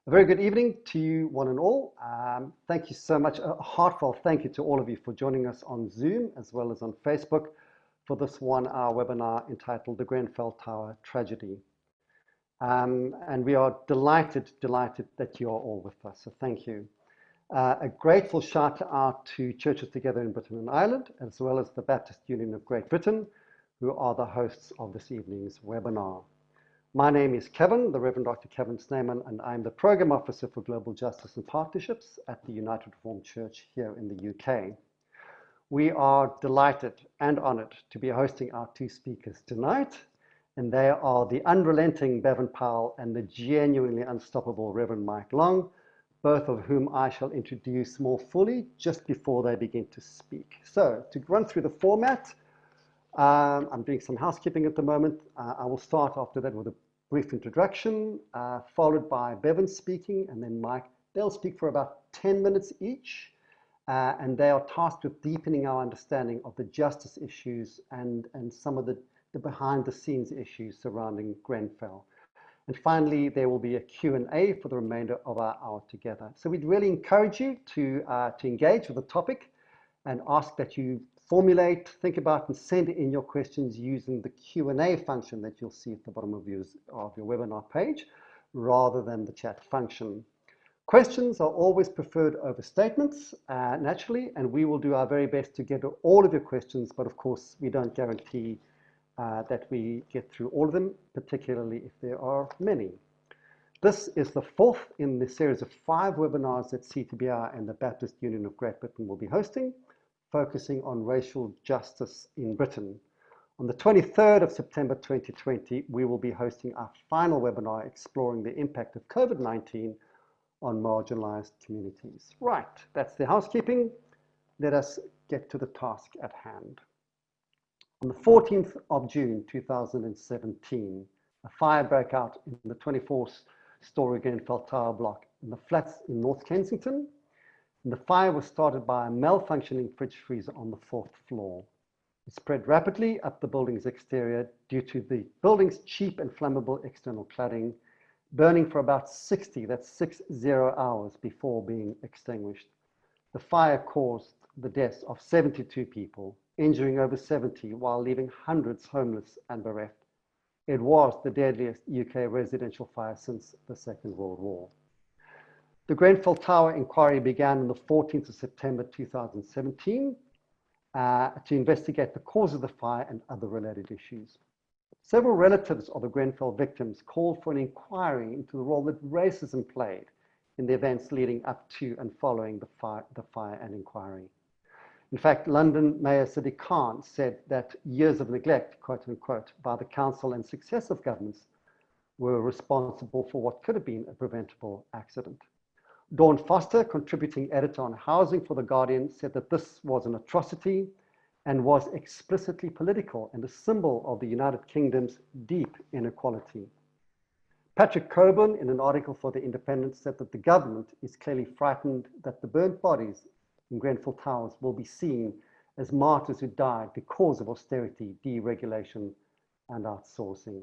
A very good evening to you one and all. Thank you so much. A heartfelt thank you to all of you for joining us on Zoom as well as on Facebook for this 1-hour webinar entitled The Grenfell Tower Tragedy. And we are delighted that you are all with us, so thank you. A grateful shout out to Churches Together in Britain and Ireland, as well as the Baptist Union of Great Britain, who are the hosts of this evening's webinar. My name is Kevin, the Revd Dr Kevin Snyman, and I'm the Program Officer for Global Justice and Partnerships at the United Reformed Church here in the UK. We are delighted and honoured to be hosting our two speakers tonight, and they are the unrelenting Bevin Powell and the genuinely unstoppable Reverend Mike Long, both of whom I shall introduce more fully just before they begin to speak. So, to run through the format, I'm doing some housekeeping at the moment. I will start after that with a brief introduction, followed by Bevin speaking, and then Mike. They'll speak for about 10 minutes each, and they are tasked with deepening our understanding of the justice issues and some of the behind-the-scenes issues surrounding Grenfell. And finally, there will be a Q&A for the remainder of our hour together. So we'd really encourage you to engage with the topic and ask that you formulate, think about, and send in your questions using the Q&A function that you'll see at the bottom of your webinar page, rather than the chat function. Questions are always preferred over statements, naturally, and we will do our very best to get to all of your questions, but of course, we don't guarantee that we get through all of them, particularly if there are many. This is the fourth in the series of 5 webinars that CTBI and the Baptist Union of Great Britain will be hosting, focusing on racial justice in Britain. On the 23rd of September 2020, we will be hosting our final webinar exploring the impact of COVID-19 on marginalized communities. Right, that's the housekeeping. Let us get to the task at hand. On the 14th of June 2017, a fire broke out in the 24-story Grenfell Tower block in the flats in North Kensington. And the fire was started by a malfunctioning fridge freezer on the 4th floor. It spread rapidly up the building's exterior due to the building's cheap and flammable external cladding, burning for about 60 hours before being extinguished. The fire caused the deaths of 72 people, injuring over 70 while leaving hundreds homeless and bereft. It was the deadliest UK residential fire since the Second World War. The Grenfell Tower inquiry began on the 14th of September 2017 to investigate the cause of the fire and other related issues. Several relatives of the Grenfell victims called for an inquiry into the role that racism played in the events leading up to and following the fire and inquiry. In fact, London Mayor Sadiq Khan said that years of neglect, quote unquote, by the council and successive governments were responsible for what could have been a preventable accident. Dawn Foster, contributing editor on housing for The Guardian, said that this was an atrocity and was explicitly political and a symbol of the United Kingdom's deep inequality. Patrick Coburn, in an article for The Independent, said that the government is clearly frightened that the burnt bodies in Grenfell Towers will be seen as martyrs who died because of austerity, deregulation, and outsourcing.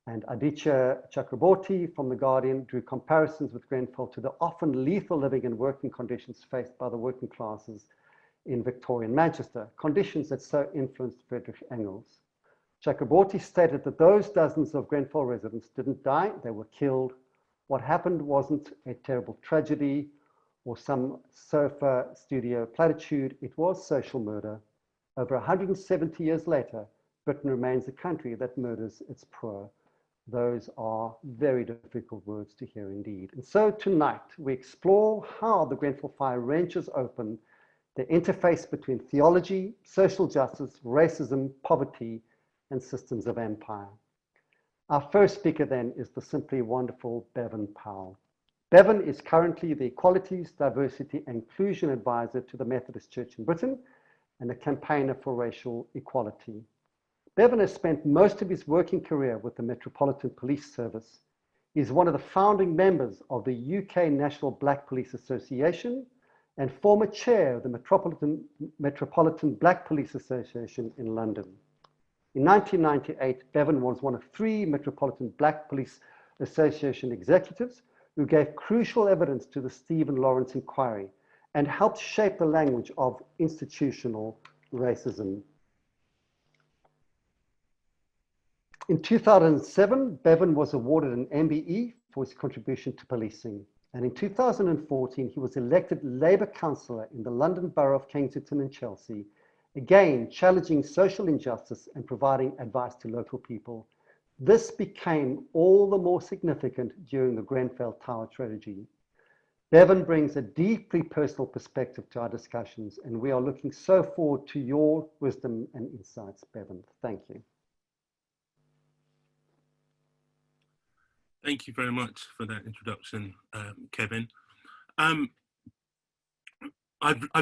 And Aditya Chakraborty from The Guardian drew comparisons with Grenfell to the often lethal living and working conditions faced by the working classes in Victorian Manchester, conditions that so influenced Friedrich Engels. Chakraborty stated that those dozens of Grenfell residents didn't die, they were killed. What happened wasn't a terrible tragedy or some sofa studio platitude, it was social murder. Over 170 years later, Britain remains a country that murders its poor. Those are very difficult words to hear indeed. And so tonight, we explore how the Grenfell fire wrenches open the interface between theology, social justice, racism, poverty, and systems of empire. Our first speaker then is the simply wonderful Bevin Powell. Bevin is currently the Equalities, Diversity and Inclusion Advisor to the Methodist Church in Britain and a campaigner for racial equality. Bevin has spent most of his working career with the Metropolitan Police Service. He is one of the founding members of the UK National Black Police Association and former chair of the Metropolitan Black Police Association in London. In 1998, Bevin was one of 3 Metropolitan Black Police Association executives who gave crucial evidence to the Stephen Lawrence inquiry and helped shape the language of institutional racism. In 2007, Bevin was awarded an MBE for his contribution to policing. And in 2014, he was elected Labour councillor in the London Borough of Kensington and Chelsea, again challenging social injustice and providing advice to local people. This became all the more significant during the Grenfell Tower tragedy. Bevin brings a deeply personal perspective to our discussions, and we are looking so forward to your wisdom and insights, Bevin. Thank you. Thank you very much for that introduction, Kevin. I've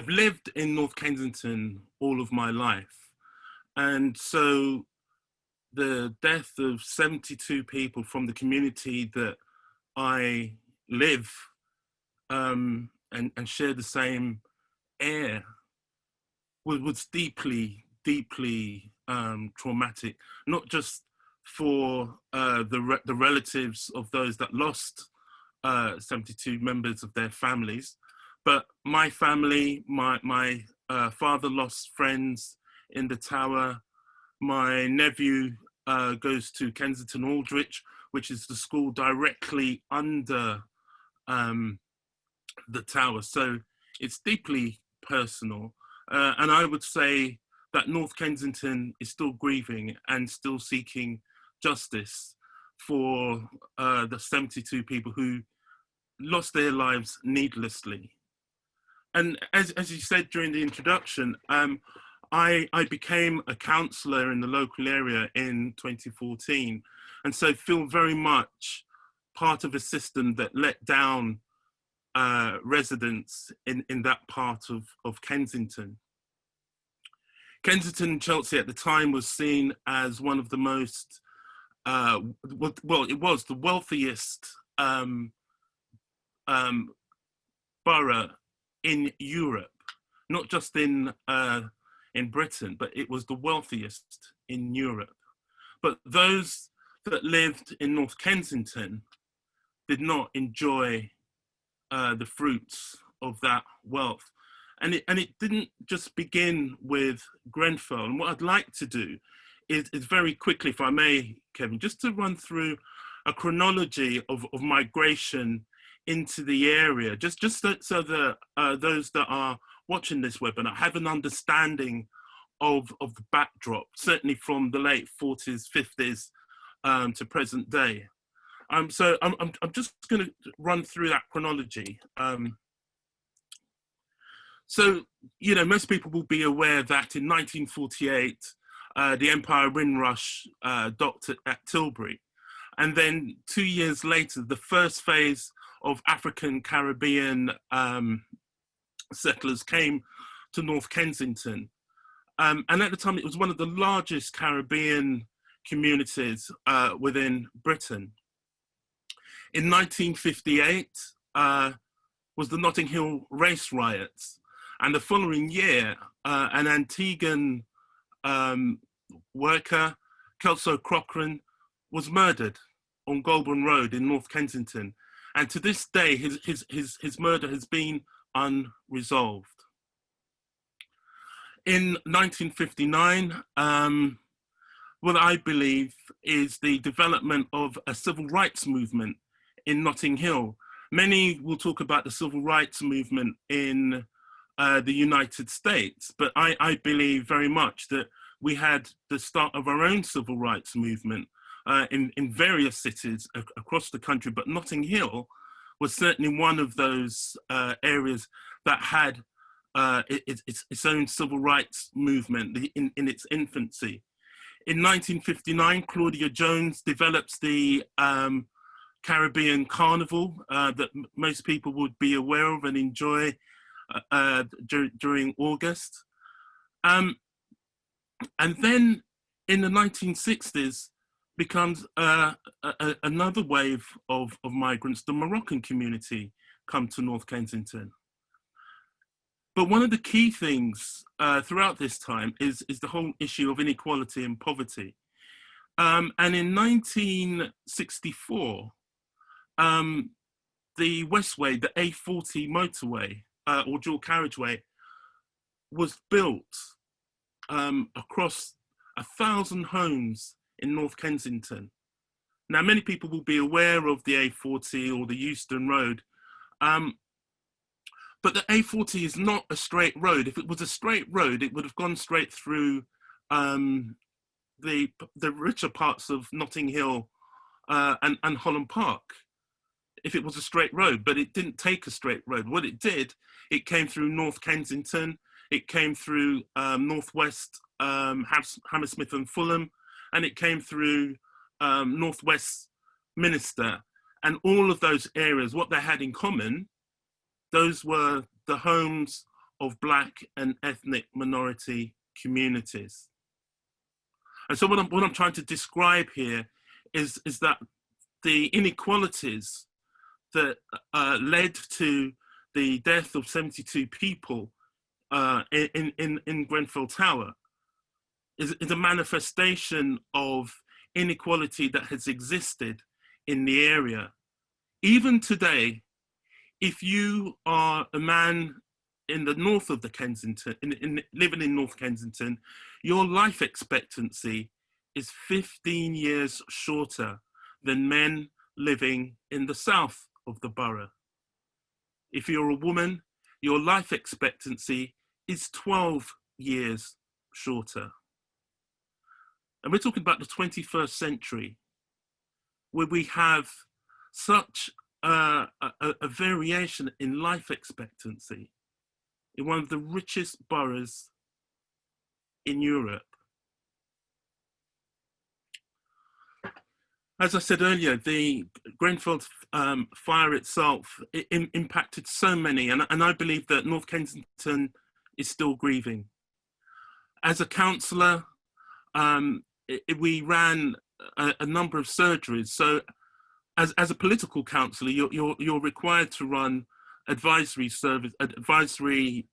lived in North Kensington all of my life, and so the death of 72 people from the community that I live and share the same air was deeply, deeply traumatic, not just for the relatives of those that lost 72 members of their families, but my family, my father lost friends in the tower. My nephew goes to Kensington Aldrich, which is the school directly under the tower. So it's deeply personal. And I would say that North Kensington is still grieving and still seeking justice for the 72 people who lost their lives needlessly. And as you said during the introduction, I became a councillor in the local area in 2014, and so feel very much part of a system that let down residents in that part of Kensington. Kensington and Chelsea at the time was seen as one of the most, well, it was the wealthiest borough in Europe, not just in Britain, but it was the wealthiest in Europe. But those that lived in North Kensington did not enjoy the fruits of that wealth. And it didn't just begin with Grenfell. And what I'd like to do is very quickly, if I may, Kevin, just to run through a chronology of migration into the area, just so that those that are watching this webinar have an understanding of the backdrop, certainly from the late 40s, 50s to present day. So I'm just going to run through that chronology. So, you know, most people will be aware that in 1948, the Empire Windrush docked at Tilbury. And then 2 years later, the first phase of African Caribbean settlers came to North Kensington. And at the time, it was one of the largest Caribbean communities within Britain. In 1958 was the Notting Hill race riots. And the following year, an Antiguan worker, Kelso Cochrane, was murdered on Goulburn Road in North Kensington. And to this day, his murder has been unresolved. In 1959, what I believe is the development of a civil rights movement in Notting Hill. Many will talk about the civil rights movement in the United States, but I believe very much that we had the start of our own civil rights movement in various cities across the country, but Notting Hill was certainly one of those areas that had its own civil rights movement in its infancy. In 1959, Claudia Jones develops the Caribbean Carnival that most people would be aware of and enjoy during August. And then in the 1960s becomes another wave of migrants, the Moroccan community come to North Kensington. But one of the key things throughout this time is the whole issue of inequality and poverty. And in 1964, the Westway, the A40 motorway or dual carriageway, was built across 1,000 homes in North Kensington. Now, many people will be aware of the A40 or the Euston Road, but the A40 is not a straight road. If it was a straight road, it would have gone straight through the richer parts of Notting Hill and Holland Park, if it was a straight road, but it didn't take a straight road. What it did, it came through North Kensington, it came through Northwest Hammersmith and Fulham, and it came through Northwest Minster. And all of those areas, what they had in common, those were the homes of Black and ethnic minority communities. And so what I'm trying to describe here is that the inequalities that led to the death of 72 people in Grenfell Tower is a manifestation of inequality that has existed in the area. Even today, if you are a man in the north of the Kensington, living in North Kensington, your life expectancy is 15 years shorter than men living in the south of the borough. If you're a woman, your life expectancy is 12 years shorter. And we're talking about the 21st century, where we have such a variation in life expectancy in one of the richest boroughs in Europe. As I said earlier, the Grenfell fire itself impacted so many, and I believe that North Kensington is still grieving. As a councillor, we ran a number of surgeries. So as a political councillor, you're required to run advisory surgeries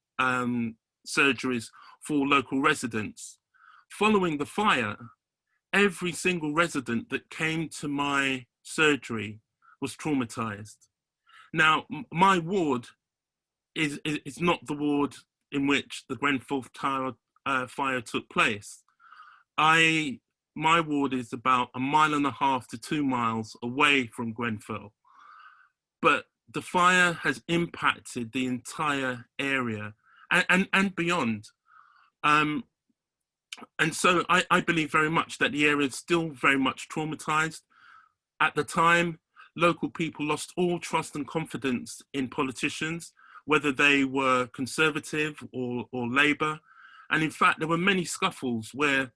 for local residents. Following the fire, every single resident that came to my surgery was traumatized. Now, my ward is not the ward in which the Grenfell Tower fire took place. My ward is about 1.5 miles to 2 miles away from Grenfell, but the fire has impacted the entire area and beyond. And so I believe very much that the area is still very much traumatized. At the time, local people lost all trust and confidence in politicians, whether they were Conservative or Labour. And in fact, there were many scuffles where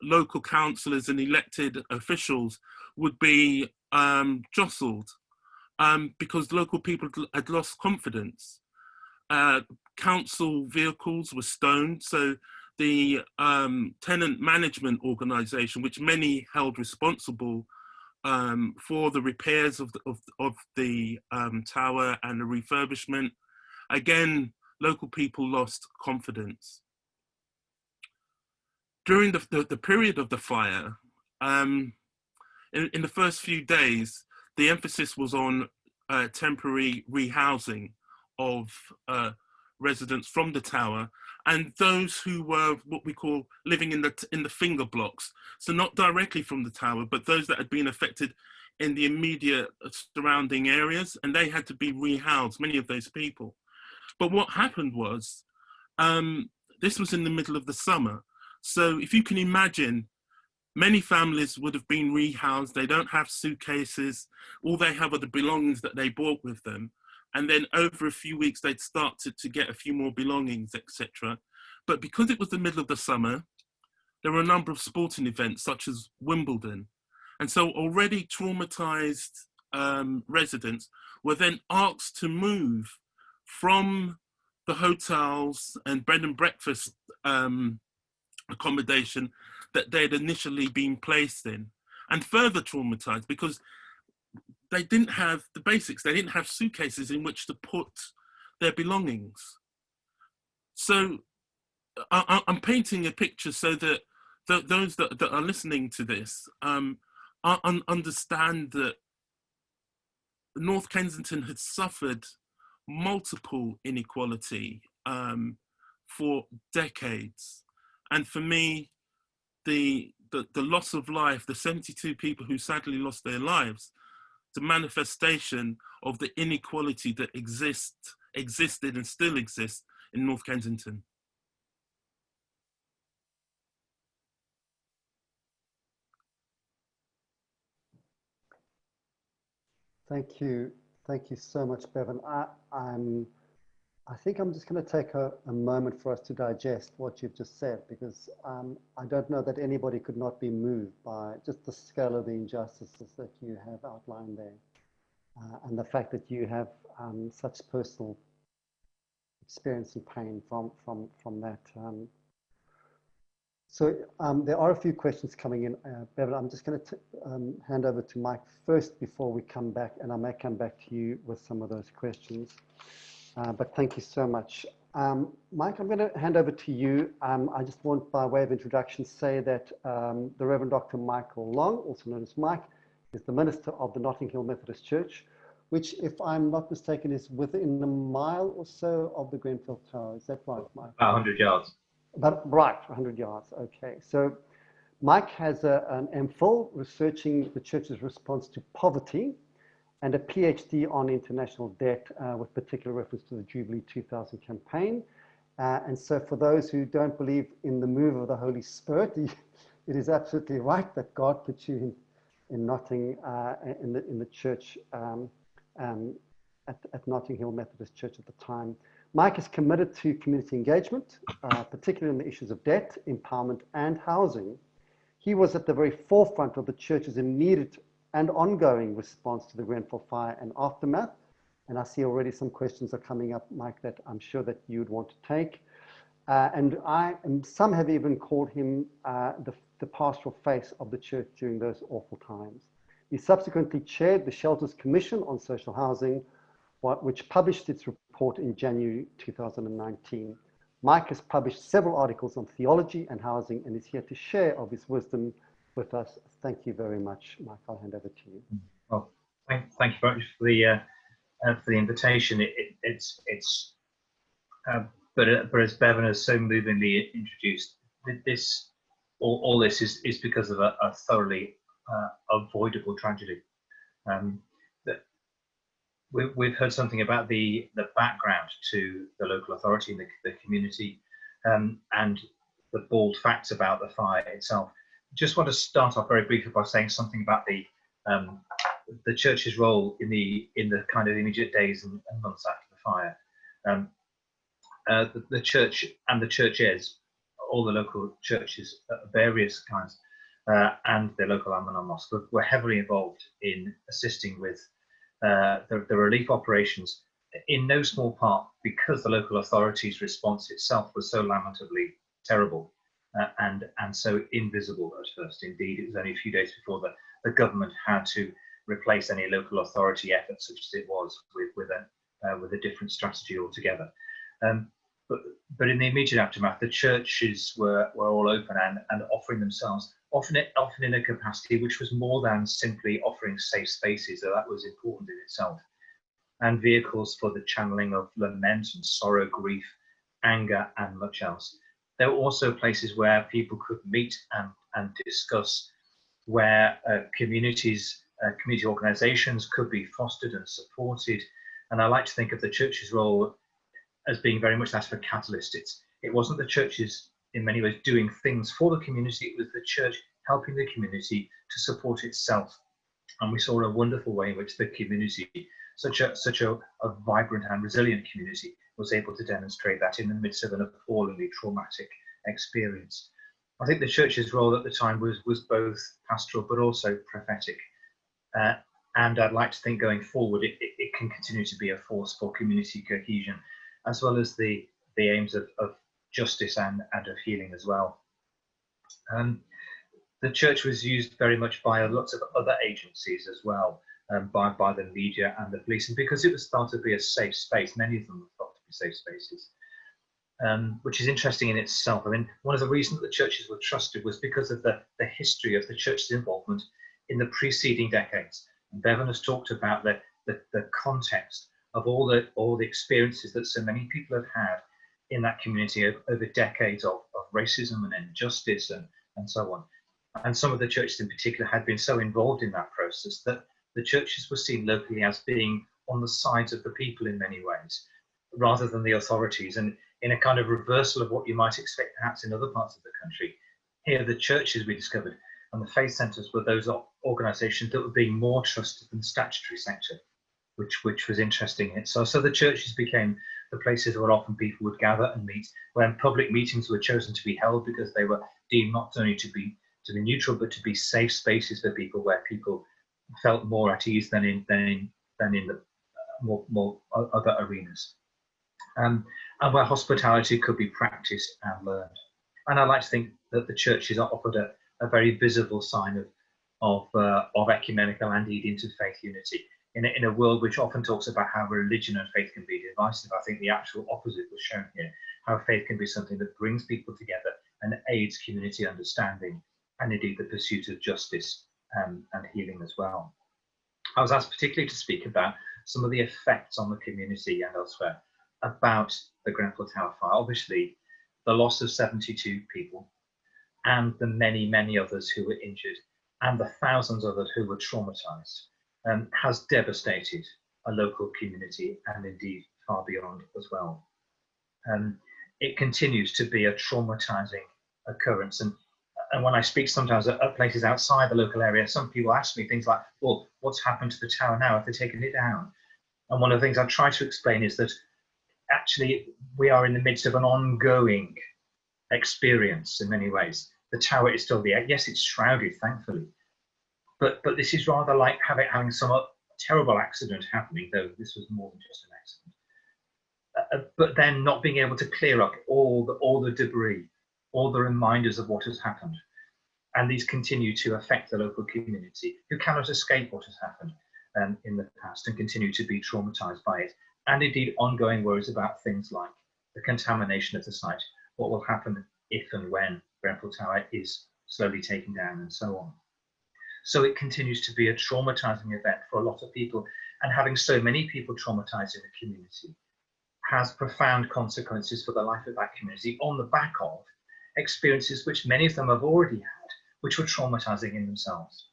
local councillors and elected officials would be jostled because local people had lost confidence. Council vehicles were stoned, so the tenant management organisation, which many held responsible for the repairs of the tower and the refurbishment, again, local people lost confidence. During the period of the fire, in the first few days, the emphasis was on temporary rehousing of residents from the tower and those who were what we call living in the finger blocks. So not directly from the tower, but those that had been affected in the immediate surrounding areas, and they had to be rehoused, many of those people. But what happened was, this was in the middle of the summer. So if you can imagine, many families would have been rehoused. They don't have suitcases. All they have are the belongings that they brought with them. And then over a few weeks, they'd start to get a few more belongings, etc. But because it was the middle of the summer, there were a number of sporting events, such as Wimbledon. And so already traumatized residents were then asked to move from the hotels and bed and breakfast accommodation that they'd initially been placed in, and further traumatized because they didn't have the basics. They didn't have suitcases in which to put their belongings. So I'm painting a picture so that those that are listening to this understand that North Kensington had suffered multiple inequality for decades. And for me, the loss of life, the 72 people who sadly lost their lives, the manifestation of the inequality that existed and still exists in North Kensington. Thank you so much, Bevin. I think I'm just going to take a moment for us to digest what you've just said, because I don't know that anybody could not be moved by just the scale of the injustices that you have outlined there, and the fact that you have such personal experience and pain from that. So there are a few questions coming in, Bevin. I'm just going to hand over to Mike first before we come back, and I may come back to you with some of those questions. But thank you so much. Mike, I'm going to hand over to you. I just want, by way of introduction, say that the Reverend Dr. Michael Long, also known as Mike, is the minister of the Notting Hill Methodist Church, which, if I'm not mistaken, is within a mile or so of the Grenfell Tower. Is that right, Mike? About 100 yards. Right, 100 yards. Okay. So Mike has an MPhil researching the church's response to poverty, and a PhD on international debt, with particular reference to the Jubilee 2000 campaign. And so for those who don't believe in the move of the Holy Spirit, it is absolutely right that God put you in Notting, in the church, at Notting Hill Methodist Church at the time. Mike is committed to community engagement, particularly on the issues of debt, empowerment, and housing. He was at the very forefront of the church's immediate and ongoing response to the Grenfell fire and aftermath. And I see already some questions are coming up, Mike, that I'm sure that you would want to take. And some have even called him the pastoral face of the church during those awful times. He subsequently chaired the Shelters Commission on Social Housing, which published its report in January 2019. Mike has published several articles on theology and housing and is here to share of his wisdom with us. Thank you very much, Mike. I'll hand over to you. Well, thank you very much for the invitation. But as Bevin has so movingly introduced, all this is because of a thoroughly avoidable tragedy. That we've heard something about the background to the local authority and the community, and the bald facts about the fire itself. Just want to start off very briefly by saying something about the church's role in the kind of immediate days and months after the fire. The church and the churches, all the local churches, various kinds, and the local Al-Manar Mosque were heavily involved in assisting with the relief operations, in no small part because the local authorities' response itself was so lamentably terrible. And so invisible at first. Indeed, it was only a few days before the government had to replace any local authority efforts, such as it was, with a different strategy altogether. But in the immediate aftermath, the churches were all open and offering themselves, often in a capacity which was more than simply offering safe spaces, so that was important in itself, and vehicles for the channeling of lament and sorrow, grief, anger, and much else. There were also places where people could meet and discuss, where community organisations could be fostered and supported. And I like to think of the church's role as being very much that of a catalyst. It wasn't the churches in many ways doing things for the community, it was the church helping the community to support itself. And we saw a wonderful way in which the community, such a vibrant and resilient community, was able to demonstrate that in the midst of an appallingly traumatic experience. I think the church's role at the time was both pastoral but also prophetic. And I'd like to think going forward, it can continue to be a force for community cohesion, as well as the aims of justice and of healing as well. The church was used very much by lots of other agencies as well, by the media and the police, and because it was thought to be a safe space, many of them were thought to be safe spaces, which is interesting in itself. I mean, one of the reasons that the churches were trusted was because of the history of the church's involvement in the preceding decades. And Bevin has talked about the the context of all the experiences that so many people have had in that community over decades of racism and injustice and so on. And some of the churches in particular had been so involved in that process that the churches were seen locally as being on the sides of the people in many ways, rather than the authorities, and in a kind of reversal of what you might expect perhaps in other parts of the country. Here, the churches, we discovered, and the faith centres were those organisations that were being more trusted than the statutory sector, which was interesting. So the churches became the places where often people would gather and meet, when public meetings were chosen to be held because they were deemed not only to be neutral, but to be safe spaces for people, where people felt more at ease than in the more other arenas, and where hospitality could be practiced and learned. And I like to think that the churches offered a very visible sign of ecumenical and indeed interfaith unity in a world which often talks about how religion and faith can be divisive. I think the actual opposite was shown here, how faith can be something that brings people together and aids community understanding, and indeed the pursuit of justice and healing as well. I was asked particularly to speak about some of the effects on the community and elsewhere about the Grenfell Tower fire. Obviously, the loss of 72 people and the many, many others who were injured and the thousands others who were traumatized has devastated a local community and indeed far beyond as well. It continues to be a traumatizing occurrence. And when I speak sometimes at places outside the local area, some people ask me things like, well, what's happened to the tower now? Have they taken it down? And one of the things I try to explain is that actually we are in the midst of an ongoing experience in many ways. The tower is still there. Yes, it's shrouded, thankfully. But this is rather like having some terrible accident happening, though this was more than just an accident. But then not being able to clear up all the debris, all the reminders of what has happened. And these continue to affect the local community, who cannot escape what has happened in the past and continue to be traumatized by it. And indeed ongoing worries about things like the contamination of the site, what will happen if and when Grenfell Tower is slowly taken down, and so on. So it continues to be a traumatizing event for a lot of people, and having so many people traumatized in the community has profound consequences for the life of that community on the back of experiences which many of them have already had, which were traumatizing in themselves.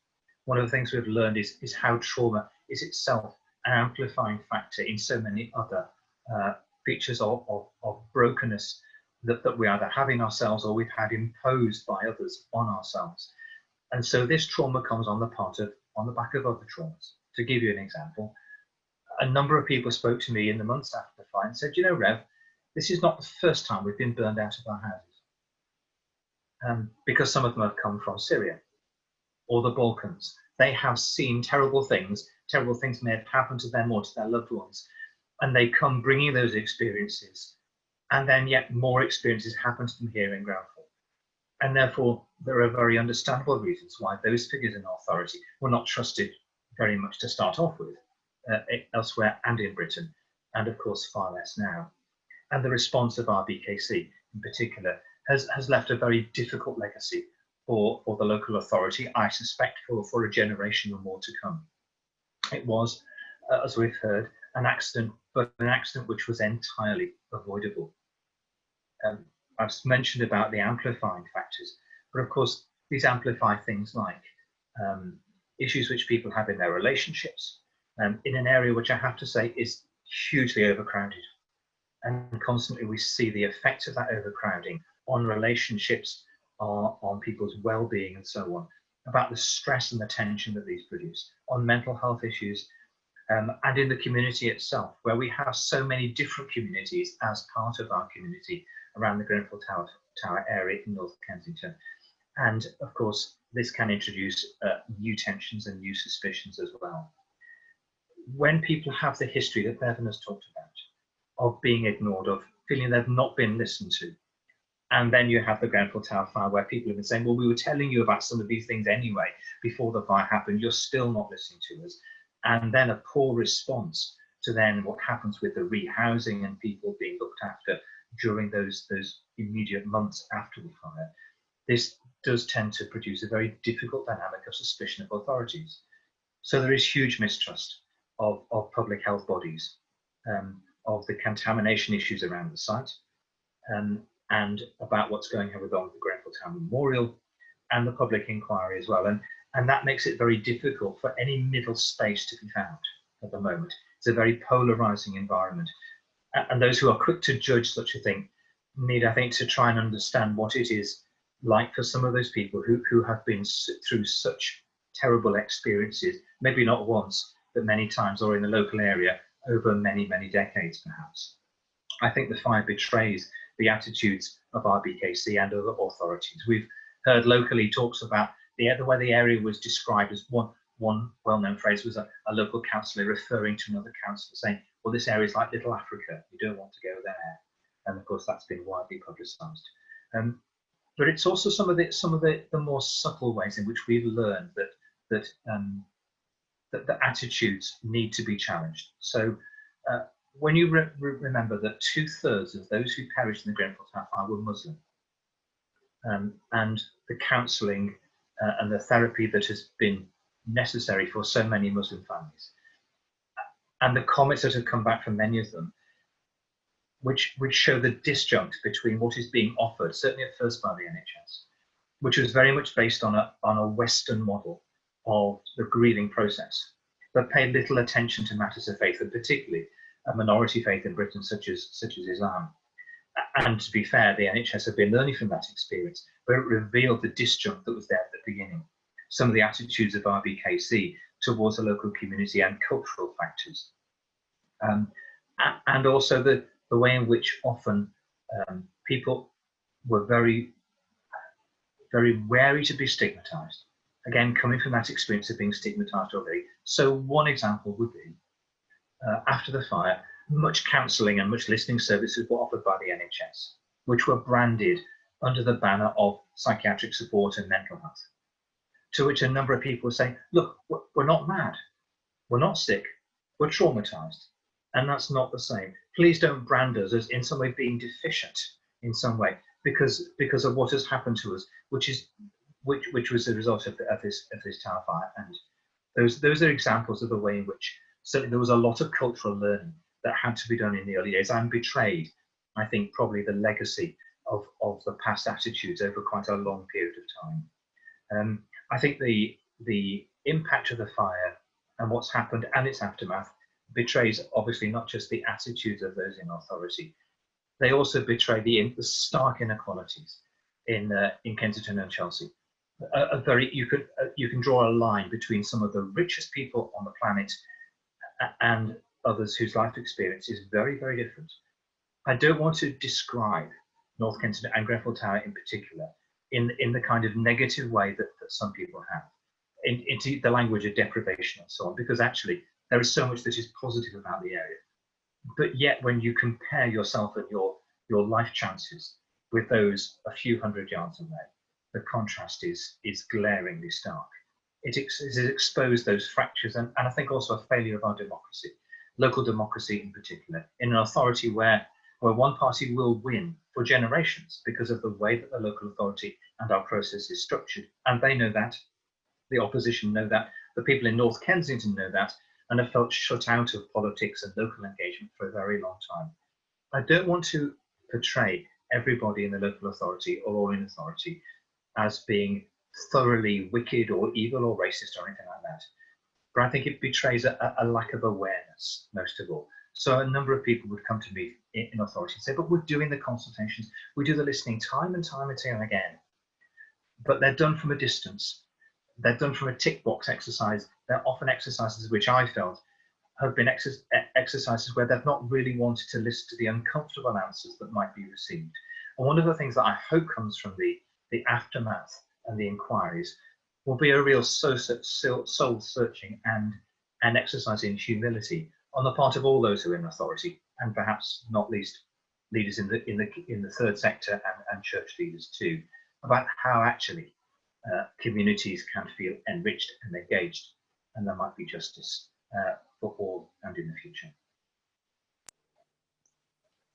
One of the things we've learned is how trauma is itself an amplifying factor in so many other features of brokenness that we either have in ourselves or we've had imposed by others on ourselves. And so this trauma comes on the back of other traumas. To give you an example, a number of people spoke to me in the months after the fire and said, you know, Rev, this is not the first time we've been burned out of our houses. Because some of them have come from Syria or the Balkans. They have seen terrible things may have happened to them or to their loved ones, and they come bringing those experiences, and then yet more experiences happen to them here in Grenfell. And therefore, there are very understandable reasons why those figures in authority were not trusted very much to start off with, elsewhere and in Britain, and of course far less now. And the response of RBKC in particular has left a very difficult legacy for the local authority, I suspect for a generation or more to come. It was, as we've heard, an accident, but an accident which was entirely avoidable. I've mentioned about the amplifying factors, but of course these amplify things like issues which people have in their relationships, in an area which I have to say is hugely overcrowded. And constantly we see the effect of that overcrowding on relationships, on people's well-being and so on, about the stress and the tension that these produce, on mental health issues, and in the community itself, where we have so many different communities as part of our community around the Grenfell Tower area in North Kensington. And of course, this can introduce new tensions and new suspicions as well. When people have the history that Bevin has talked about, of being ignored, of feeling they've not been listened to, and then you have the Grenfell Tower fire where people have been saying, well, we were telling you about some of these things anyway before the fire happened, you're still not listening to us. And then a poor response to then what happens with the rehousing and people being looked after during those immediate months after the fire. This does tend to produce a very difficult dynamic of suspicion of authorities. So there is huge mistrust. of public health bodies, of the contamination issues around the site, and about what's going on with the Grenfell Tower Memorial, and the public inquiry as well. And that makes it very difficult for any middle space to be found at the moment. It's a very polarizing environment. And those who are quick to judge such a thing need, I think, to try and understand what it is like for some of those people who have been through such terrible experiences, maybe not once, but many times, or in the local area over many, many decades, perhaps. I think the fire betrays the attitudes of RBKC and other authorities. We've heard locally talks about the way the area was described as one well-known phrase was a local councillor referring to another councillor saying, well, this area is like Little Africa, you don't want to go there. And of course, that's been widely publicised. But it's also some of the more subtle ways in which we've learned that the attitudes need to be challenged. So when you remember that 2/3 of those who perished in the Grenfell Tower fire were Muslim, and the counselling and the therapy that has been necessary for so many Muslim families, and the comments that have come back from many of them, which show the disjunct between what is being offered, certainly at first by the NHS, which was very much based on a Western model of the grieving process, but paid little attention to matters of faith, and particularly a minority faith in Britain such as Islam. And to be fair, the NHS have been learning from that experience, but it revealed the disjunct that was there at the beginning. Some of the attitudes of RBKC towards the local community and cultural factors. And also the way in which often people were very, very wary to be stigmatized. Again, coming from that experience of being stigmatized already. So one example would be, after the fire, much counselling and much listening services were offered by the NHS, which were branded under the banner of psychiatric support and mental health. To which a number of people were saying, look, we're not mad, we're not sick, we're traumatized. And that's not the same. Please don't brand us as in some way being deficient in some way because of what has happened to us, which was the result of this tower fire. And those are examples of the way in which certainly there was a lot of cultural learning that had to be done in the early days and betrayed, I think, probably the legacy of the past attitudes over quite a long period of time. I think the impact of the fire and what's happened and its aftermath betrays obviously not just the attitudes of those in authority, they also betray the stark inequalities in Kensington and Chelsea. You can draw a line between some of the richest people on the planet and others whose life experience is very, very different. I don't want to describe North Kensington and Grenfell Tower in particular in the kind of negative way that some people have, into the language of deprivation and so on, because actually there is so much that is positive about the area. But yet when you compare yourself and your life chances with those a few hundred yards away, the contrast is glaringly stark. It has exposed those fractures and I think also a failure of our democracy, local democracy in particular, in an authority where one party will win for generations because of the way that the local authority and our process is structured. And they know that, the opposition know that, the people in North Kensington know that, and have felt shut out of politics and local engagement for a very long time. I don't want to portray everybody in the local authority or all in authority as being thoroughly wicked or evil or racist or anything like that. But I think it betrays a lack of awareness, most of all. So a number of people would come to me in authority and say, but we're doing the consultations, we do the listening time and time again. But they're done from a distance. They're done from a tick box exercise. They're often exercises which I felt have been exercises where they've not really wanted to listen to the uncomfortable answers that might be received. And one of the things that I hope comes from the aftermath and the inquiries will be a real soul searching and exercise in humility on the part of all those who are in authority, and perhaps not least leaders in the third sector and church leaders too, about how actually communities can feel enriched and engaged, and there might be justice for all and in the future.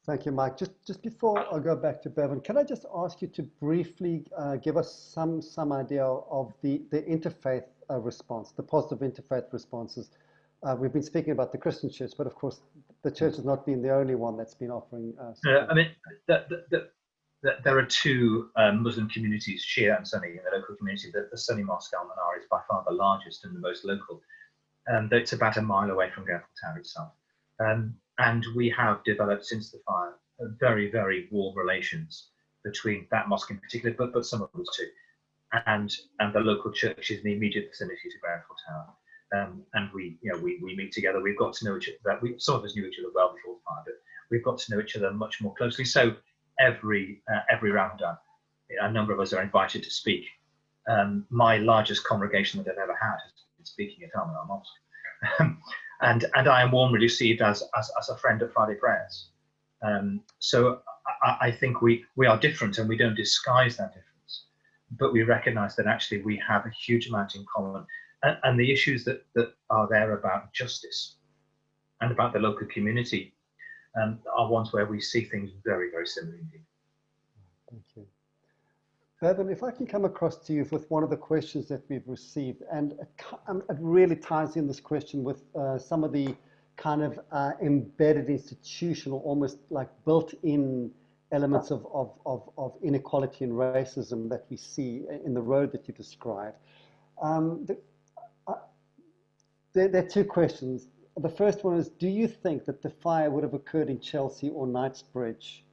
Thank you, Mike. Just before I go back to Bevin, can I just ask you to briefly give us some idea of the interfaith response, the positive interfaith responses we've been speaking about the Christian church, but of course, the church has not been the only one that's been offering. I mean, there are two Muslim communities, Shia and Sunni, in the local community. The Sunni mosque Al-Manar is by far the largest and the most local. It's about a mile away from Grenfell Tower itself. And we have developed since the fire very, very warm relations between that mosque in particular, but some others too, and the local churches in the immediate vicinity to Grenfell Tower. And we meet together. We've got to know each other. Some of us knew each other well before the fire, but we've got to know each other much more closely. So every Ramadan, a number of us are invited to speak. My largest congregation that I've ever had has been speaking at Al-Manar Mosque. And I am warmly received as a friend at Friday prayers. So I think we are different, and we don't disguise that difference, but we recognise that actually we have a huge amount in common, and the issues that are there about justice and about the local community are ones where we see things very, very similar indeed. Thank you. Bevin, if I can come across to you with one of the questions that we've received, and it really ties in this question with some of the kind of embedded institutional, almost like built-in elements of inequality and racism that we see in the road that you described. There are two questions. The first one is, do you think that the fire would have occurred in Chelsea or Knightsbridge?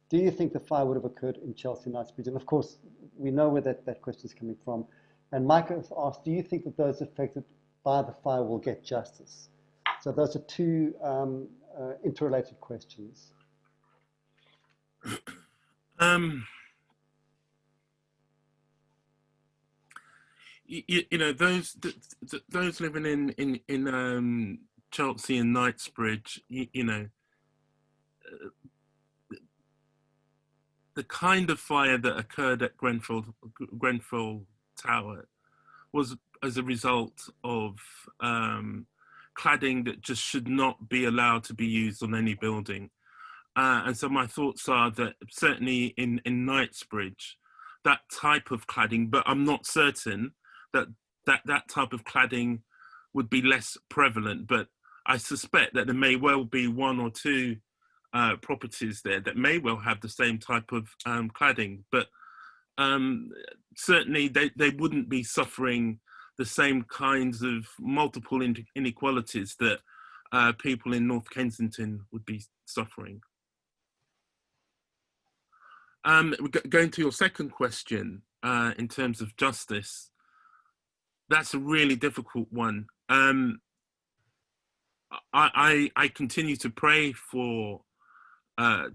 Do you think the fire would have occurred in Chelsea, Knightsbridge? And of course, we know where that question is coming from. And Mike has asked, do you think that those affected by the fire will get justice? So those are two interrelated questions. You know, those living in Chelsea and Knightsbridge, you know, the kind of fire that occurred at Grenfell Tower was as a result of cladding that just should not be allowed to be used on any building. And so my thoughts are that certainly in Knightsbridge, that type of cladding, but I'm not certain that type of cladding would be less prevalent, but I suspect that there may well be one or two properties there that may well have the same type of cladding, but certainly they wouldn't be suffering the same kinds of multiple inequalities that people in North Kensington would be suffering. Going to your second question, in terms of justice, that's a really difficult one. I continue to pray for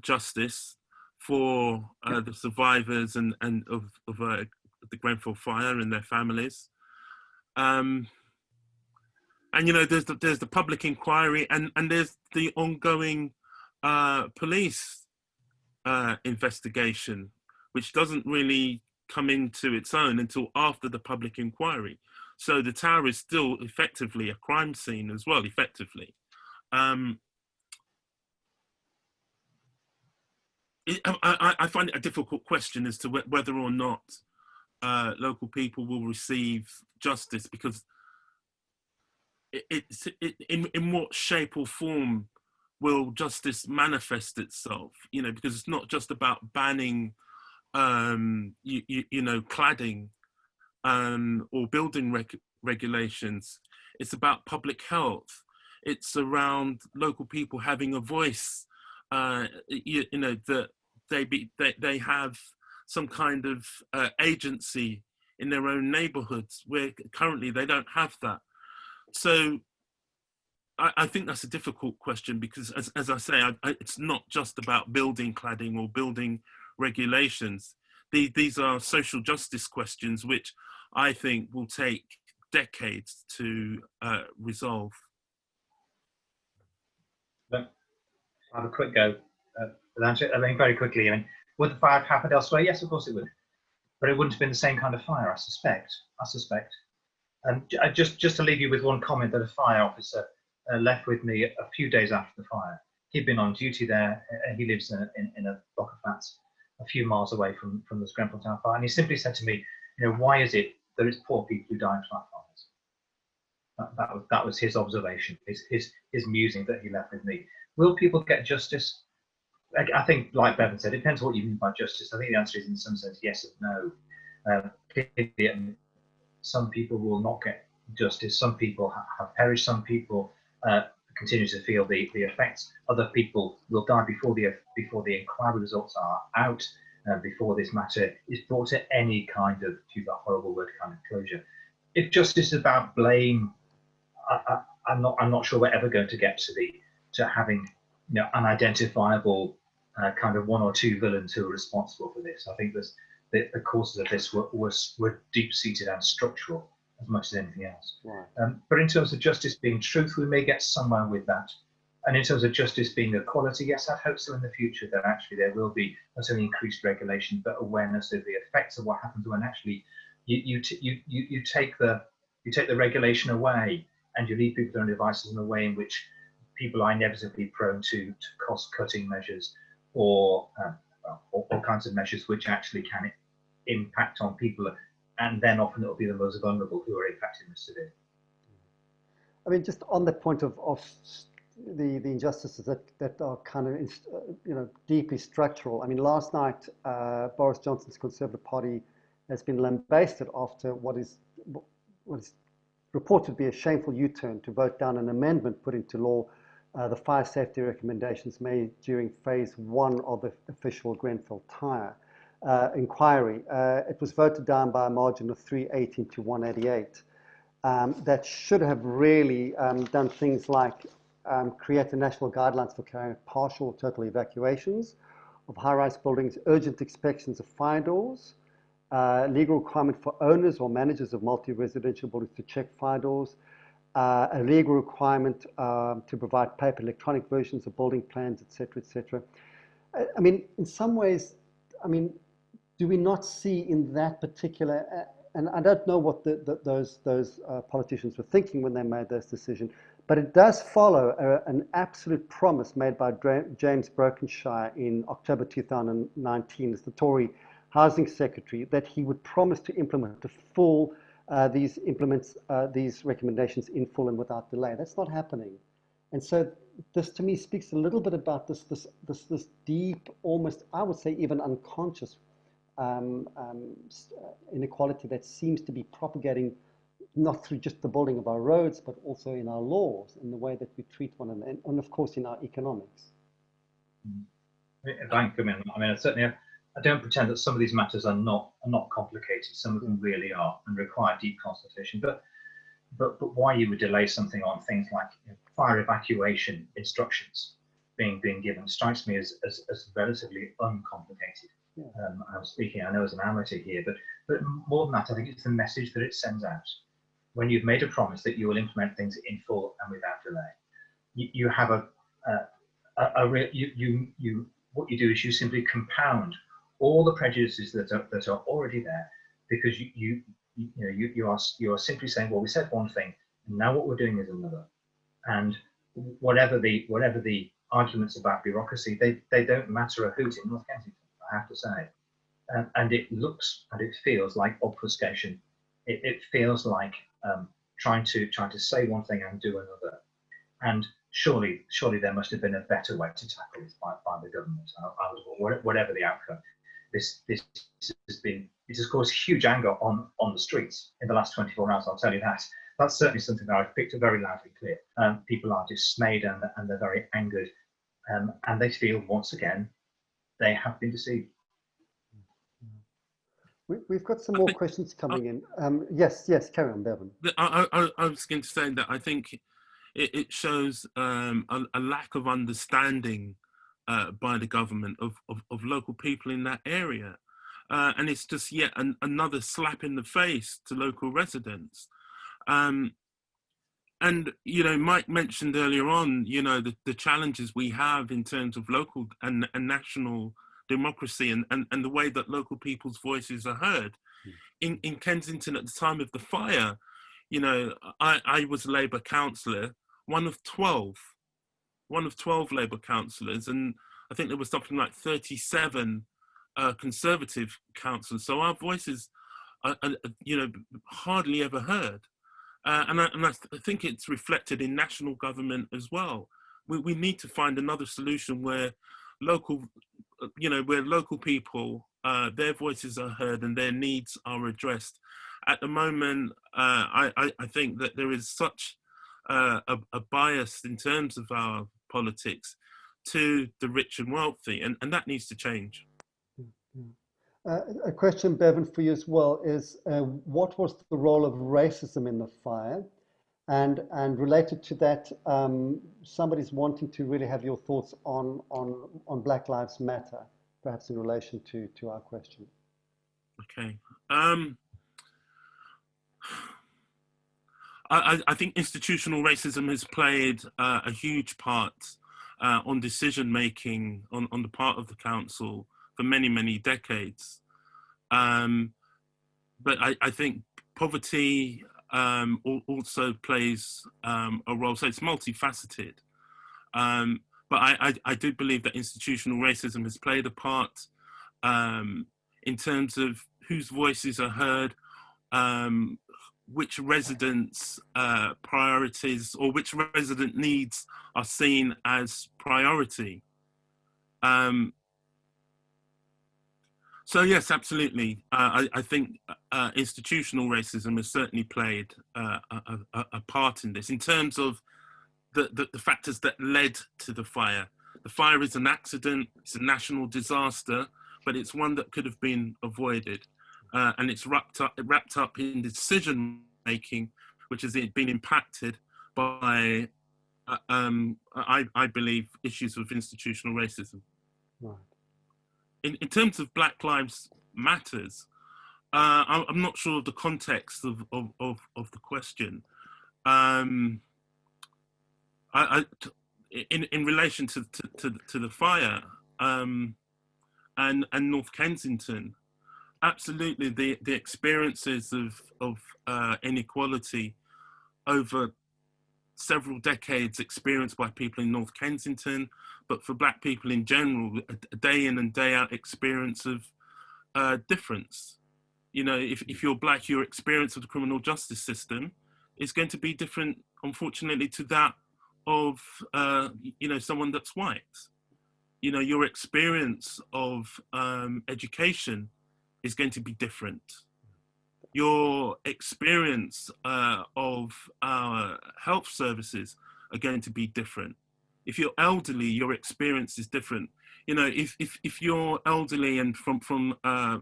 justice for the survivors and of the Grenfell fire and their families. And you know, there's the public inquiry and there's the ongoing police investigation, which doesn't really come into its own until after the public inquiry. So the tower is still effectively a crime scene as well, effectively. I find it a difficult question as to whether or not local people will receive justice, because in what shape or form will justice manifest itself? You know, because it's not just about banning, you know, cladding or building regulations. It's about public health. It's around local people having a voice. You know, that they have some kind of agency in their own neighbourhoods, where currently they don't have that. So I think that's a difficult question, because as I say, it's not just about building cladding or building regulations. These are social justice questions which I think will take decades to resolve. I'll have a quick go with answer. I mean, very quickly. I mean, would the fire have happened elsewhere? Yes, of course it would, but it wouldn't have been the same kind of fire, I suspect. And just to leave you with one comment that a fire officer left with me a few days after the fire. He'd been on duty there. He lives in a block of flats a few miles away from the Grenfell Tower fire, and he simply said to me, you know, why is it that it's poor people who die in flat That was his observation, his musing that he left with me. Will people get justice? I think, like Bevin said, it depends what you mean by justice. I think the answer is in some sense yes and no. Clearly, some people will not get justice. Some people have perished. Some people continue to feel the effects. Other people will die before the inquiry results are out, before this matter is brought to any kind of, to use that horrible word, kind of closure. If justice is about blame, I'm not sure we're ever going to get to having unidentifiable kind of one or two villains who are responsible for this. I think the causes of this were deep-seated and structural as much as anything else. Right. But in terms of justice being truth, we may get somewhere with that. And in terms of justice being equality, yes, I hope so in the future that actually there will be not only increased regulation but awareness of the effects of what happens when actually you take the regulation away and you leave people to their own devices in a way in which people are inevitably prone to cost-cutting measures or all kinds of measures which actually can impact on people, and then often it'll be the most vulnerable who are impacted most severely. I mean, just on the point of the injustices that are kind of deeply structural. I mean, last night Boris Johnson's Conservative Party has been lambasted after what is reported to be a shameful U-turn to vote down an amendment put into law, the fire safety recommendations made during phase 1 of the official Grenfell Tower inquiry. It was voted down by a margin of 318 to 188. That should have really done things like create the national guidelines for carrying partial or total evacuations of high-rise buildings, urgent inspections of fire doors, legal requirement for owners or managers of multi-residential buildings to check fire doors, a legal requirement to provide paper electronic versions of building plans, etc., etc. I mean, in some ways, I mean, do we not see in that particular, and I don't know what those politicians were thinking when they made this decision, but it does follow an absolute promise made by James Brokenshire in October 2019 as the Tory Housing Secretary, that he would promise to implement these recommendations in full and without delay. That's not happening. And so this to me speaks a little bit about this deep, almost, I would say even unconscious inequality that seems to be propagating not through just the building of our roads, but also in our laws, in the way that we treat one another, and of course in our economics. If I can come in, I mean, certainly I don't pretend that some of these matters are not complicated. Some of them really are and require deep consultation. But why you would delay something on things like fire evacuation instructions being given strikes me as relatively uncomplicated. Yeah. I'm speaking, I know, as an amateur here, but more than that, I think it's the message that it sends out. When you've made a promise that you will implement things in full and without delay, you have what you do is you simply compound all the prejudices that are already there, because you are simply saying, well, we said one thing, and now what we're doing is another. And whatever the arguments about bureaucracy, they don't matter a hoot in North Kensington, I have to say. And it looks and it feels like obfuscation. It feels like trying to say one thing and do another. And surely there must have been a better way to tackle this by the government. Whatever the outcome, this has caused huge anger on the streets in the last 24 hours. I'll tell you that. That's certainly something that I've picked up very loudly clear. People are dismayed and they're very angered, and they feel once again they have been deceived. We've got some more questions coming in. Yes, carry on, Bevin. I was going to say that I think it shows a lack of understanding by the government of local people in that area. And it's just yet another slap in the face to local residents. And, Mike mentioned earlier on, the challenges we have in terms of local and national democracy and the way that local people's voices are heard. In Kensington at the time of the fire, I was a Labour councillor, one of 12 Labour councillors, and I think there was something like 37 Conservative councillors. So our voices are hardly ever heard. I think it's reflected in national government as well. We need to find another solution where local, where local people, their voices are heard and their needs are addressed. At the moment, I think that there is such a bias in terms of our politics to the rich and wealthy, and that needs to change. A question, Bevin, for you as well is, what was the role of racism in the fire? And related to that, somebody's wanting to really have your thoughts on Black Lives Matter, perhaps in relation to our question. Okay. I think institutional racism has played a huge part on decision making on the part of the council for many, many decades. But I think poverty also plays a role, so it's multifaceted. But I do believe that institutional racism has played a part in terms of whose voices are heard, which residents' priorities or which resident needs are seen as priority. So yes, absolutely. I think institutional racism has certainly played a part in this in terms of the factors that led to the fire. The fire is an accident, it's a national disaster, but it's one that could have been avoided. And it's wrapped up in decision making, which has been impacted by, I believe, issues of institutional racism. Right. In terms of Black Lives Matters, I'm not sure of the context of the question. In relation to the fire and North Kensington, absolutely the experiences of inequality over several decades experienced by people in North Kensington, but for Black people in general, a day in and day out experience of difference. You know, if you're Black, your experience of the criminal justice system is going to be different, unfortunately, to that of, someone that's white. You know, your experience of education is going to be different. Your experience of our health services are going to be different. If you're elderly, your experience is different. You know, if you're elderly and from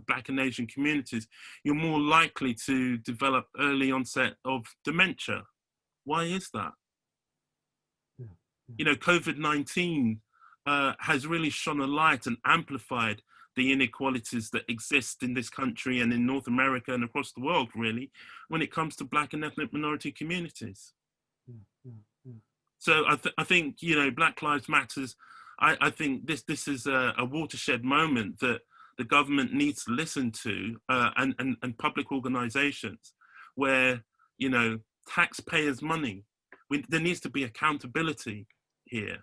Black and Asian communities, you're more likely to develop early onset of dementia. Why is that? Yeah. You know, COVID-19 has really shone a light and amplified the inequalities that exist in this country and in North America and across the world, really, when it comes to Black and ethnic minority communities. So I think, you know, Black Lives Matters, I think this is a watershed moment that the government needs to listen to, and public organizations where, you know, taxpayers' money, there needs to be accountability here.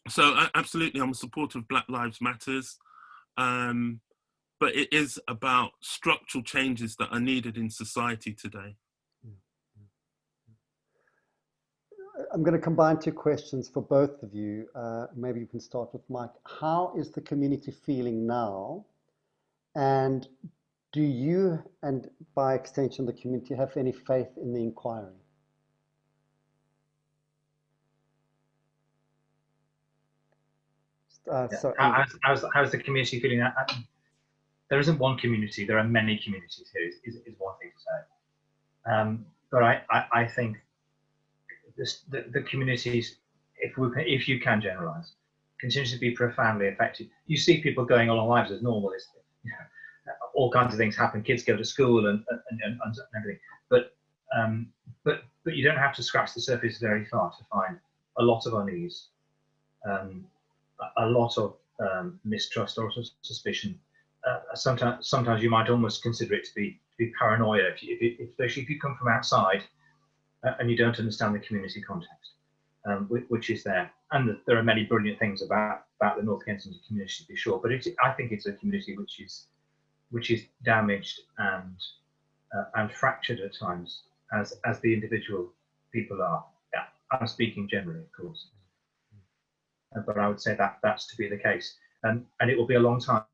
So absolutely, I'm a supporter of Black Lives Matters, but it is about structural changes that are needed in society today. I'm going to combine two questions for both of you. Maybe you can start with Mike. How is the community feeling now? And do you, and by extension the community, have any faith in the inquiry? How's the community feeling? There isn't one community, there are many communities here, is one thing to say. But I think the communities, if you can generalize, continue to be profoundly affected. You see people going on their lives as normal. It's, you know, all kinds of things happen. Kids go to school and everything. But you don't have to scratch the surface very far to find a lot of unease, a lot of mistrust or suspicion. Sometimes you might almost consider it to be paranoia, especially if you come from outside and you don't understand the community context, which is there. And there are many brilliant things about the North Kensington community, to be sure. But I think it's a community which is damaged and and fractured at times as the individual people are. Yeah, I'm speaking generally, of course, but I would say that that's to be the case, and it will be a long time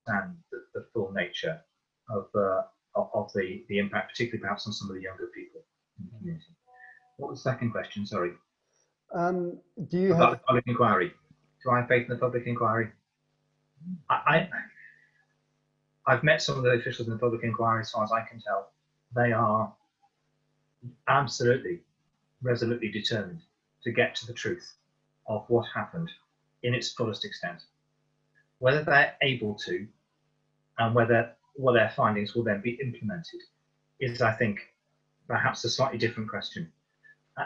to understand the full nature of the impact, particularly perhaps on some of the younger people in the community. What was the second question? Sorry. Do you About have the public inquiry? Do I have faith in the public inquiry? I've met some of the officials in the public inquiry, as far as I can tell. They are absolutely, resolutely determined to get to the truth of what happened in its fullest extent. Whether they're able to, and whether their findings will then be implemented, is, I think, perhaps a slightly different question.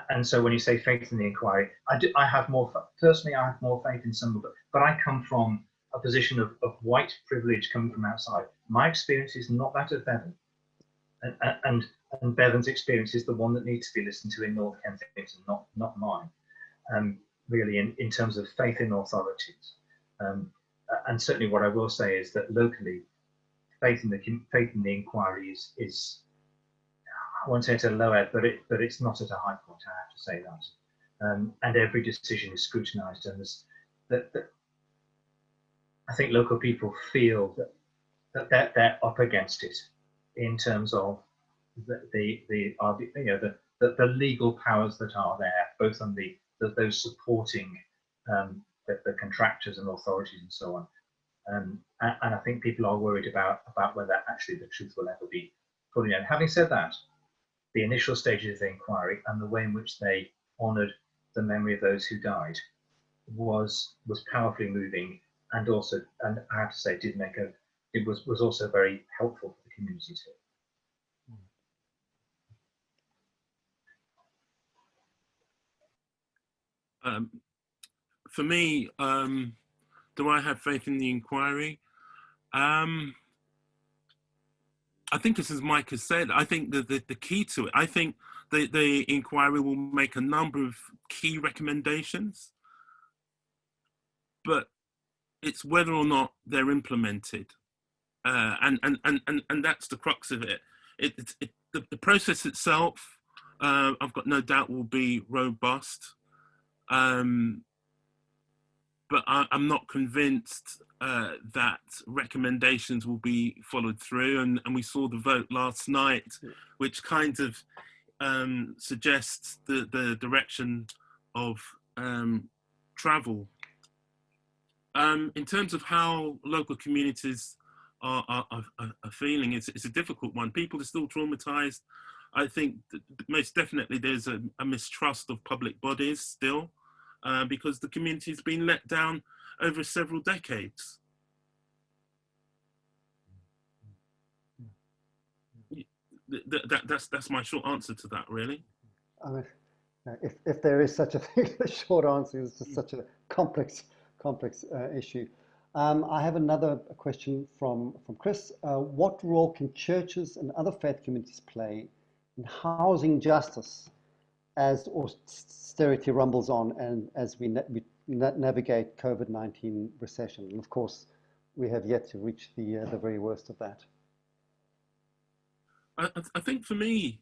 And so when you say faith in the inquiry, I have more faith in some of it, but I come from a position of white privilege coming from outside. My experience is not that of Bevin, and Bevin's experience is the one that needs to be listened to in North Kensington, not mine. Really, in terms of faith in authorities, and certainly what I will say is that locally, faith in the inquiry is I won't say it's a low ebb, but it's not at a high point. I have to say that, and every decision is scrutinised, and that I think local people feel that they're up against it in terms of the legal powers that are there, both on those supporting the contractors and authorities and so on, and I think people are worried about whether actually the truth will ever be fully known. Having said that, the initial stages of the inquiry and the way in which they honoured the memory of those who died was powerfully moving, and I have to say it was also very helpful for the community too. For me, do I have faith in the inquiry? I think it's as Mike has said. I think that the key to it, I think the inquiry will make a number of key recommendations, but it's whether or not they're implemented, and that's the crux of it. The process itself, I've got no doubt, will be robust. But I'm not convinced that recommendations will be followed through. And we saw the vote last night, which kind of suggests the direction of travel. In terms of how local communities are feeling, it's a difficult one. People are still traumatized. I think that most definitely there's a mistrust of public bodies still. Because the community has been let down over several decades. That's my short answer to that, really. I mean, if there is such a thing, the short answer is just such a complex issue. I have another question from Chris. What role can churches and other faith communities play in housing justice as austerity rumbles on and as we navigate COVID-19 recession? And of course, we have yet to reach the very worst of that. I think for me,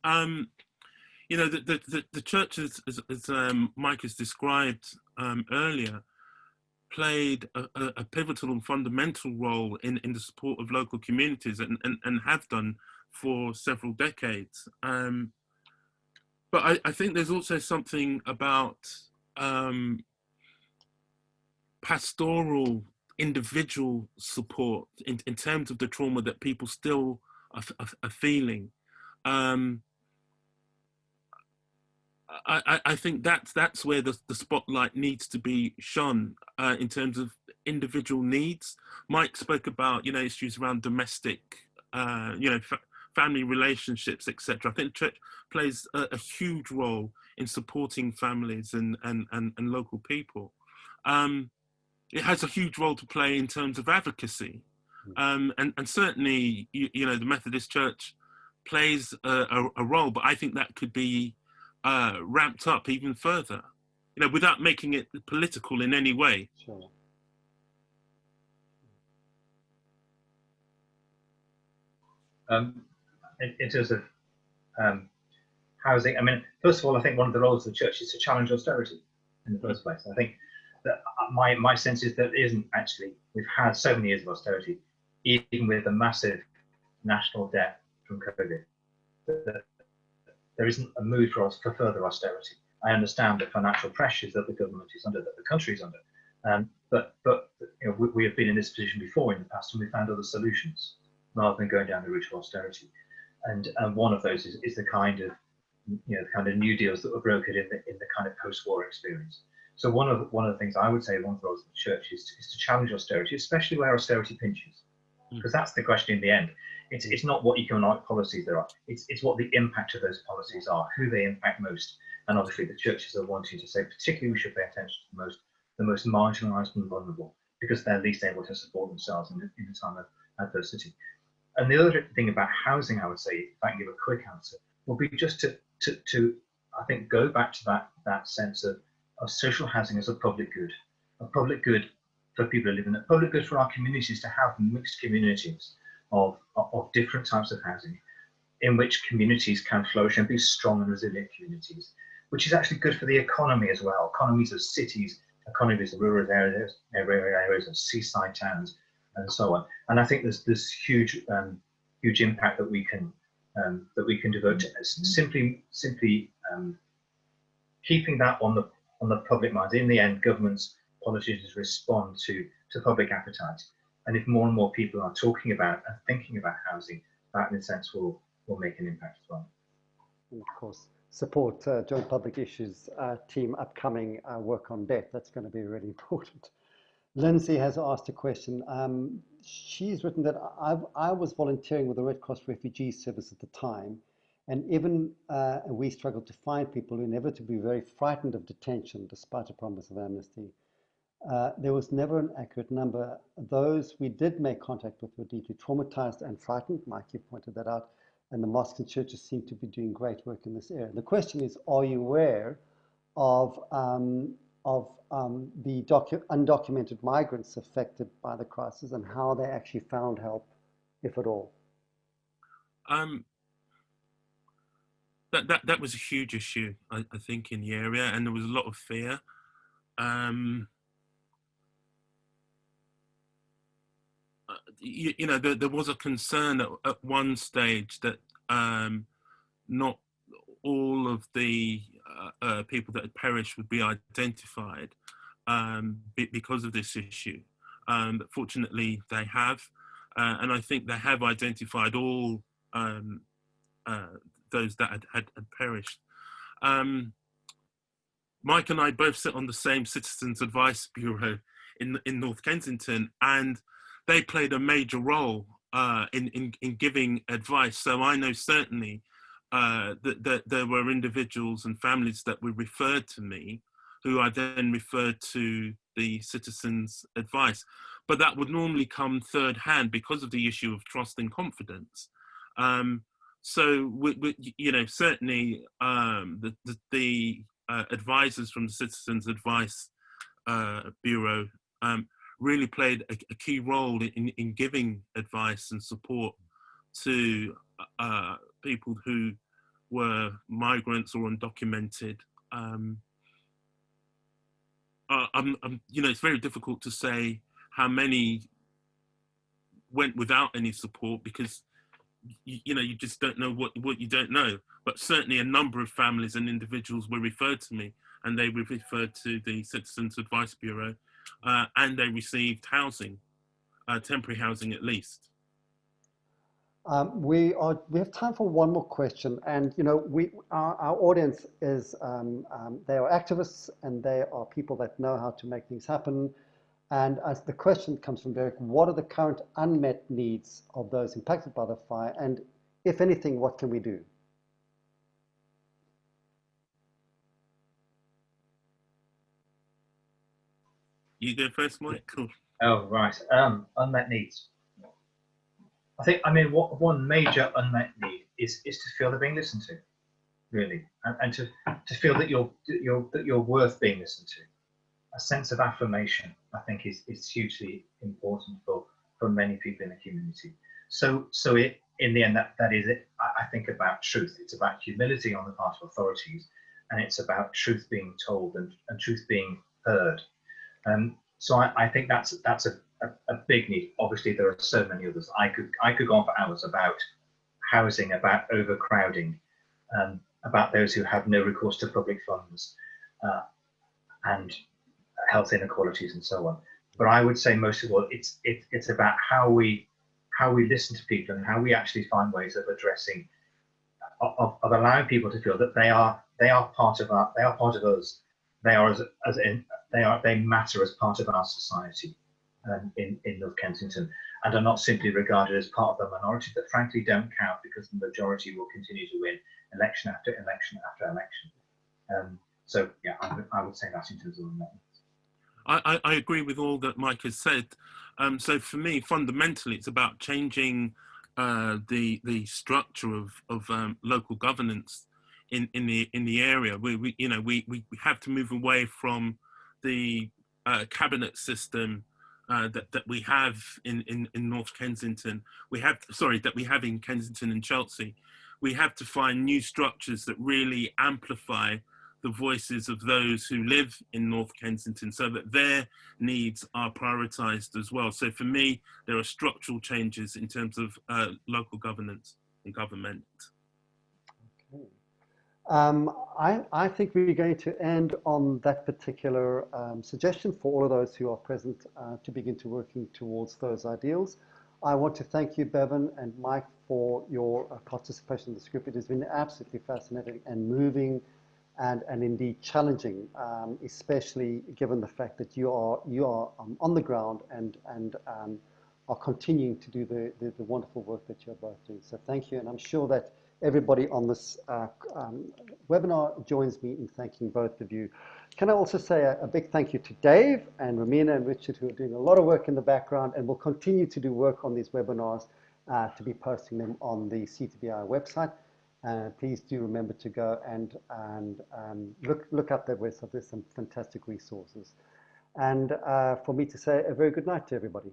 the church, as Mike has described earlier, played a pivotal and fundamental role in the support of local communities and have done for several decades. But I think there's also something about pastoral individual support in terms of the trauma that people still are feeling. I think that's where the spotlight needs to be shone in terms of individual needs. Mike spoke about issues around domestic, family relationships, etc. I think church plays a huge role in supporting families and local people. It has a huge role to play in terms of advocacy, and certainly the Methodist Church plays a role, but I think that could be ramped up even further, without making it political in any way. Sure. in terms of housing, I mean, first of all, I think one of the roles of the church is to challenge austerity in the first place. I think that my sense is that it isn't actually. We've had so many years of austerity, even with a massive national debt from COVID, that there isn't a mood for us for further austerity. I understand the financial pressures that the government is under, that the country is under, but you know, we have been in this position before in the past, and we found other solutions rather than going down the route of austerity. And one of those is the kind of, you know, the kind of new deals that were brokered in the kind of post-war experience. So one of the things I would say one of the roles of the church is to challenge austerity, especially where austerity pinches, because that's the question in the end. It's not what economic policies there are, it's what the impact of those policies are, who they impact most. And obviously the churches are wanting to say, particularly we should pay attention to the most marginalised and vulnerable, because they're least able to support themselves in a time of adversity. And the other thing about housing, I would say, if I can give a quick answer, will be just to I think go back to that sense of social housing as a public good for people who live in it, public good for our communities, to have mixed communities of different types of housing, in which communities can flourish and be strong and resilient communities, which is actually good for the economy as well. Economies of cities, economies of rural areas of seaside towns, and so on. And I think there's this huge impact that we can devote to simply keeping that on the public mind. In the end, governments, politicians respond to public appetite, and if more and more people are talking about and thinking about housing, that in a sense will make an impact as well. And of course, support Joint Public Issues team upcoming work on debt. That's going to be really important. Lindsay has asked a question. She's written that I was volunteering with the Red Cross Refugee Service at the time, and even we struggled to find people who inevitably were very frightened of detention despite a promise of amnesty. There was never an accurate number. Those we did make contact with were deeply traumatized and frightened. Mike, you pointed that out. And the mosques and churches seem to be doing great work in this area. The question is, are you aware of the undocumented migrants affected by the crisis and how they actually found help, if at all? That was a huge issue, I think, in the area, and there was a lot of fear. You know, there was a concern at one stage that not all of the people that had perished would be identified because of this issue. But fortunately, they have, and I think they have identified all those that had perished. Mike and I both sit on the same Citizens Advice Bureau in North Kensington, and they played a major role in giving advice. So I know certainly that there were individuals and families that were referred to me, who I then referred to the Citizens Advice. But that would normally come third hand because of the issue of trust and confidence. So you know, certainly the advisors from the Citizens Advice Bureau really played a key role in giving advice and support to people who were migrants or undocumented. You know, it's very difficult to say how many went without any support, because you know, you just don't know what you don't know. But certainly a number of families and individuals were referred to me, and they were referred to the Citizens Advice Bureau, and they received housing, temporary housing at least. We have time for one more question, and you know, our audience is they are activists and they are people that know how to make things happen. And as the question comes from Derek, what are the current unmet needs of those impacted by the fire, and if anything, what can we do? You go first, Mike. Cool. Oh, right. Unmet needs. I mean, one major unmet need is to feel they're being listened to, really, and to feel that you're worth being listened to. A sense of affirmation, I think, is hugely important for many people in the community. So in the end, that is it. I think about truth. It's about humility on the part of authorities, and it's about truth being told and truth being heard. So I think that's a big need. Obviously, there are so many others. I could go on for hours about housing, about overcrowding, about those who have no recourse to public funds, and health inequalities and so on. But I would say most of all, it's about how we listen to people and how we actually find ways of addressing, of allowing people to feel that they are part of us. They matter as part of our society in North Kensington, and are not simply regarded as part of the minority that frankly don't count, because the majority will continue to win election after election after election. So yeah, I would say that in terms of amendments. I agree with all that Mike has said. So for me, fundamentally, it's about changing the structure of local governance in the area. We have to move away from the cabinet system that we have in North Kensington. That we have in Kensington and Chelsea. We have to find new structures that really amplify the voices of those who live in North Kensington, so that their needs are prioritised as well. So for me, there are structural changes in terms of local governance and government. Okay. I think we're going to end on that particular suggestion for all of those who are present to begin to working towards those ideals. I want to thank you, Bevin and Mike, for your participation in this group. It has been absolutely fascinating and moving, and indeed challenging, especially given the fact that you are on the ground and are continuing to do the wonderful work that you're both doing. So thank you, and I'm sure that everybody on this webinar joins me in thanking both of you. Can I also say a big thank you to Dave and Romina and Richard, who are doing a lot of work in the background and will continue to do work on these webinars, to be posting them on the C2BI website. Please do remember to go and look up their website. There's some fantastic resources. And for me to say a very good night to everybody.